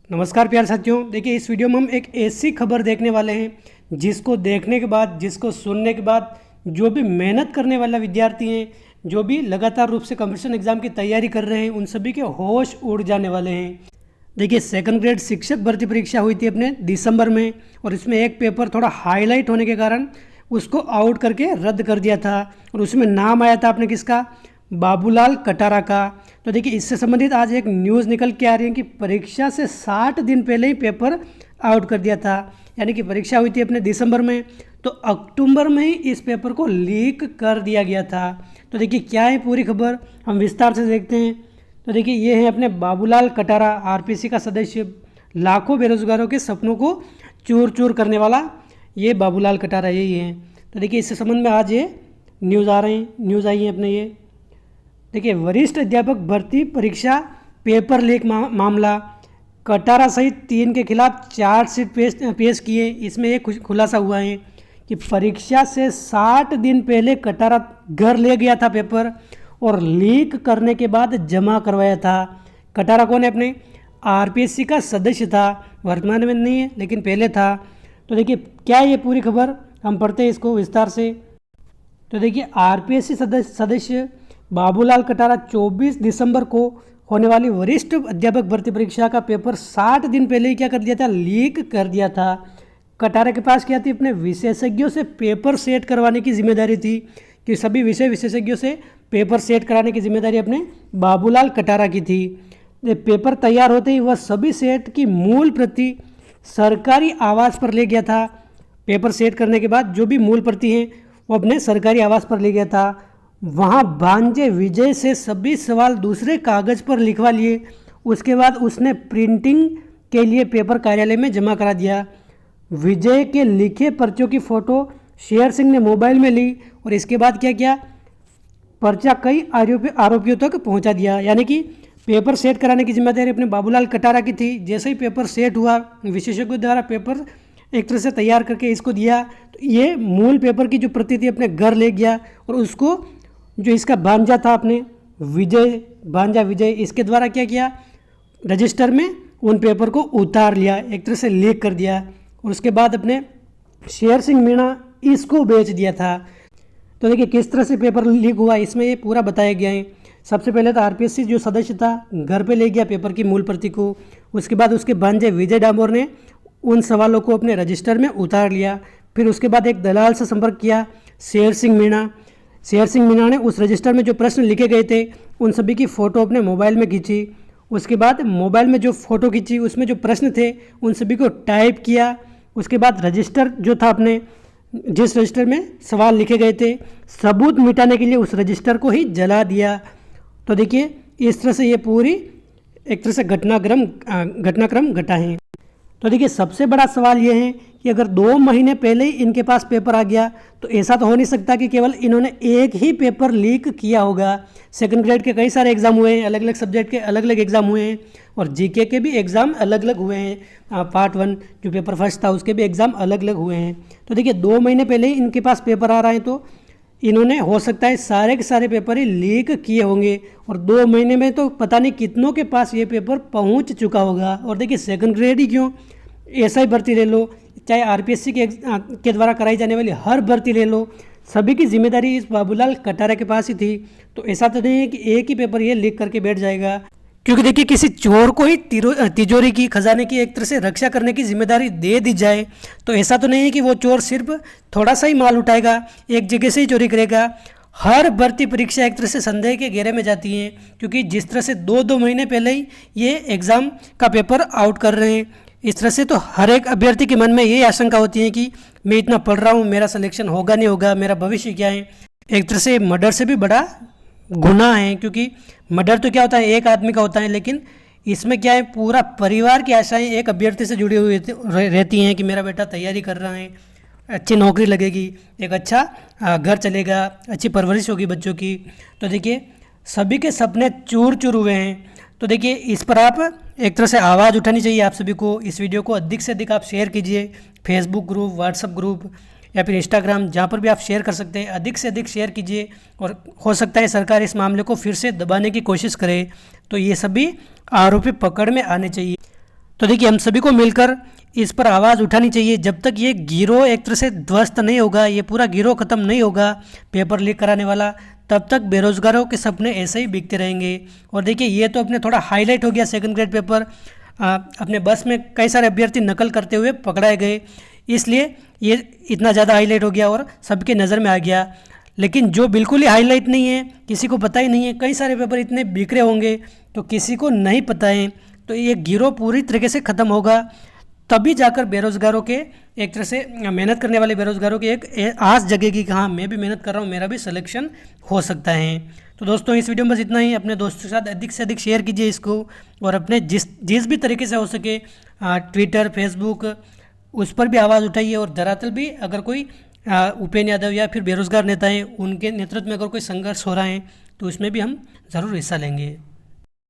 नमस्कार प्यारे साथियों, देखिए इस वीडियो में हम एक ऐसी खबर देखने वाले हैं जिसको देखने के बाद, जिसको सुनने के बाद जो भी मेहनत करने वाला विद्यार्थी हैं, जो भी लगातार रूप से कंपटीशन एग्जाम की तैयारी कर रहे हैं, उन सभी के होश उड़ जाने वाले हैं। देखिए सेकंड ग्रेड शिक्षक भर्ती परीक्षा हुई थी अपने दिसंबर में, और इसमें एक पेपर थोड़ा हाईलाइट होने के कारण उसको आउट करके रद्द कर दिया था, और उसमें नाम आया था अपने किसका, बाबूलाल कटारा का। तो देखिए इससे संबंधित आज एक न्यूज़ निकल के आ रही है कि परीक्षा से 60 दिन पहले ही पेपर आउट कर दिया था। यानी कि परीक्षा हुई थी अपने दिसंबर में, तो अक्टूबर में ही इस पेपर को लीक कर दिया गया था। तो देखिए क्या है पूरी खबर, हम विस्तार से देखते हैं। तो देखिए ये है अपने बाबूलाल कटारा, आरपीएससी का सदस्य, लाखों बेरोजगारों के सपनों को चूर चूर करने वाला ये बाबूलाल कटारा यही है। तो देखिए इससे संबंध में आज ये न्यूज़ आई है अपने ये। देखिए वरिष्ठ अध्यापक भर्ती परीक्षा पेपर लीक मामला, कटारा सहित 3 के खिलाफ चार्जशीट पेश किए। इसमें एक खुलासा हुआ है कि परीक्षा से 60 दिन पहले कटारा घर ले गया था पेपर, और लीक करने के बाद जमा करवाया था। कटारा कौन है, अपने आरपीएससी का सदस्य था, वर्तमान में नहीं है लेकिन पहले था। तो देखिए क्या ये पूरी खबर, हम पढ़ते हैं इसको विस्तार से। तो देखिए आरपीएससी सदस्य बाबूलाल कटारा 24 दिसंबर को होने वाली वरिष्ठ अध्यापक भर्ती परीक्षा का पेपर 60 दिन पहले ही क्या कर दिया था, लीक कर दिया था। कटारा के पास क्या थी, अपने विशेषज्ञों से पेपर सेट करवाने की जिम्मेदारी थी, कि सभी विषय विशेषज्ञों से पेपर सेट कराने की जिम्मेदारी अपने बाबूलाल कटारा की थी। पेपर तैयार होते ही वह सभी सेट की मूल प्रति सरकारी आवास पर ले गया था। पेपर सेट करने के बाद जो भी मूल प्रति हैं वो अपने सरकारी आवास पर ले गया था। वहाँ भांजे विजय से सभी सवाल दूसरे कागज़ पर लिखवा लिए। उसके बाद उसने प्रिंटिंग के लिए पेपर कार्यालय में जमा करा दिया। विजय के लिखे पर्चों की फ़ोटो शेर सिंह ने मोबाइल में ली, और इसके बाद क्या किया, पर्चा कई आरोपियों तक पहुंचा दिया। यानी कि पेपर सेट कराने की जिम्मेदारी अपने बाबूलाल कटारा की थी। जैसे ही पेपर सेट हुआ, विशेषज्ञों द्वारा पेपर एक तरह से तैयार करके इसको दिया, तो ये मूल पेपर की जो प्रति थी अपने घर ले गया, और उसको जो इसका भांजा था अपने भांजा विजय, इसके द्वारा क्या किया, रजिस्टर में उन पेपर को उतार लिया, एक तरह से लीक कर दिया, और उसके बाद अपने शेर सिंह मीणा इसको बेच दिया था। तो देखिए किस तरह से पेपर लीक हुआ, इसमें ये पूरा बताया गया है। सबसे पहले तो आरपीएससी जो सदस्य था घर पे ले गया पेपर की मूल प्रति को। उसके बाद उसके भांजे विजय डामोर ने उन सवालों को अपने रजिस्टर में उतार लिया। फिर उसके बाद एक दलाल से संपर्क किया, शेर सिंह मीणा ने उस रजिस्टर में जो प्रश्न लिखे गए थे उन सभी की फ़ोटो अपने मोबाइल में खींची। उसके बाद मोबाइल में जो फ़ोटो खींची उसमें जो प्रश्न थे उन सभी को टाइप किया। उसके बाद रजिस्टर जो था अपने, जिस रजिस्टर में सवाल लिखे गए थे, सबूत मिटाने के लिए उस रजिस्टर को ही जला दिया। तो देखिए इस तरह से ये पूरी एक तरह से घटनाक्रम घटा है। तो देखिए सबसे बड़ा सवाल ये है कि अगर 2 महीने पहले ही इनके पास पेपर आ गया, तो ऐसा तो हो नहीं सकता कि केवल इन्होंने एक ही पेपर लीक किया होगा। सेकंड ग्रेड के कई सारे एग्ज़ाम हुए हैं, अलग अलग सब्जेक्ट के अलग अलग एग्ज़ाम हुए हैं, और जीके के भी एग्ज़ाम अलग अलग हुए हैं। पार्ट 1 जो पेपर फर्स्ट था उसके भी एग्ज़ाम अलग अलग हुए हैं। तो देखिए 2 महीने पहले ही इनके पास पेपर आ रहा है, तो इन्होंने हो सकता है सारे के सारे पेपर ही लीक किए होंगे, और 2 महीने में तो पता नहीं कितनों के पास ये पेपर पहुंच चुका होगा। और देखिए सेकंड ग्रेड ही क्यों, ऐसा ही भर्ती ले लो, चाहे आरपीएससी के द्वारा कराई जाने वाली हर भर्ती ले लो, सभी की जिम्मेदारी इस बाबूलाल कटारा के पास ही थी। तो ऐसा तो नहीं है कि एक ही पेपर ये लीक करके बैठ जाएगा, क्योंकि देखिए किसी चोर को ही तिजोरी की, खजाने की एक तरह से रक्षा करने की जिम्मेदारी दे दी जाए, तो ऐसा तो नहीं है कि वो चोर सिर्फ थोड़ा सा ही माल उठाएगा, एक जगह से ही चोरी करेगा। हर भर्ती परीक्षा एक तरह से संदेह के घेरे में जाती है, क्योंकि जिस तरह से 2 महीने पहले ही ये एग्ज़ाम का पेपर आउट कर रहे हैं, इस तरह से तो हर एक अभ्यर्थी के मन में यही आशंका होती है कि मैं इतना पढ़ रहा हूँ, मेरा सिलेक्शन होगा नहीं होगा, मेरा भविष्य क्या है। एक तरह से मर्डर से भी बड़ा गुनाह है, क्योंकि मर्डर तो क्या होता है, एक आदमी का होता है, लेकिन इसमें क्या है, पूरा परिवार की आशाएं एक अभ्यर्थी से जुड़ी हुई रहती हैं कि मेरा बेटा तैयारी कर रहा है, अच्छी नौकरी लगेगी, एक अच्छा घर चलेगा, अच्छी परवरिश होगी बच्चों की। तो देखिए सभी के सपने चूर चूर हुए हैं। तो देखिए इस पर आप एक तरह से आवाज़ उठानी चाहिए आप सभी को। इस वीडियो को अधिक से अधिक आप शेयर कीजिए, फेसबुक ग्रुप, व्हाट्सएप ग्रुप या फिर इंस्टाग्राम, जहाँ पर भी आप शेयर कर सकते हैं, अधिक से अधिक शेयर कीजिए। और हो सकता है सरकार इस मामले को फिर से दबाने की कोशिश करे, तो ये सभी आरोपी पकड़ में आने चाहिए। तो देखिए हम सभी को मिलकर इस पर आवाज़ उठानी चाहिए। जब तक ये गिरोह एक तरह से ध्वस्त नहीं होगा, ये पूरा गिरोह ख़त्म नहीं होगा पेपर लीक कराने वाला, तब तक बेरोज़गारों के सपने ऐसे ही बिकते रहेंगे। और देखिए ये तो अपने थोड़ा हाईलाइट हो गया सेकंड ग्रेड पेपर, अपने बस में कई सारे अभ्यर्थी नकल करते हुए पकड़ाए गए, इसलिए ये इतना ज़्यादा हाईलाइट हो गया और सबके नज़र में आ गया। लेकिन जो बिल्कुल ही हाईलाइट नहीं है, किसी को पता ही नहीं है, कई सारे पेपर इतने बिखरे होंगे तो किसी को नहीं पता है, तो ये गिरोह पूरी तरीके से ख़त्म होगा, तभी जाकर बेरोज़गारों के एक तरह से मेहनत करने वाले बेरोज़गारों की एक आस जगेगी कि हाँ मैं भी मेहनत कर रहा हूँ, मेरा भी सिलेक्शन हो सकता है। तो दोस्तों इस वीडियो में बस इतना ही। अपने दोस्तों के साथ अधिक से अधिक शेयर कीजिए इसको, और अपने जिस भी तरीके से हो सके ट्विटर, फेसबुक, उस पर भी आवाज़ उठाइए। और दरअसल भी अगर कोई उपेंद्र यादव या फिर बेरोज़गार नेता हैं, उनके नेतृत्व में अगर कोई संघर्ष हो रहा है तो उसमें भी हम ज़रूर हिस्सा लेंगे।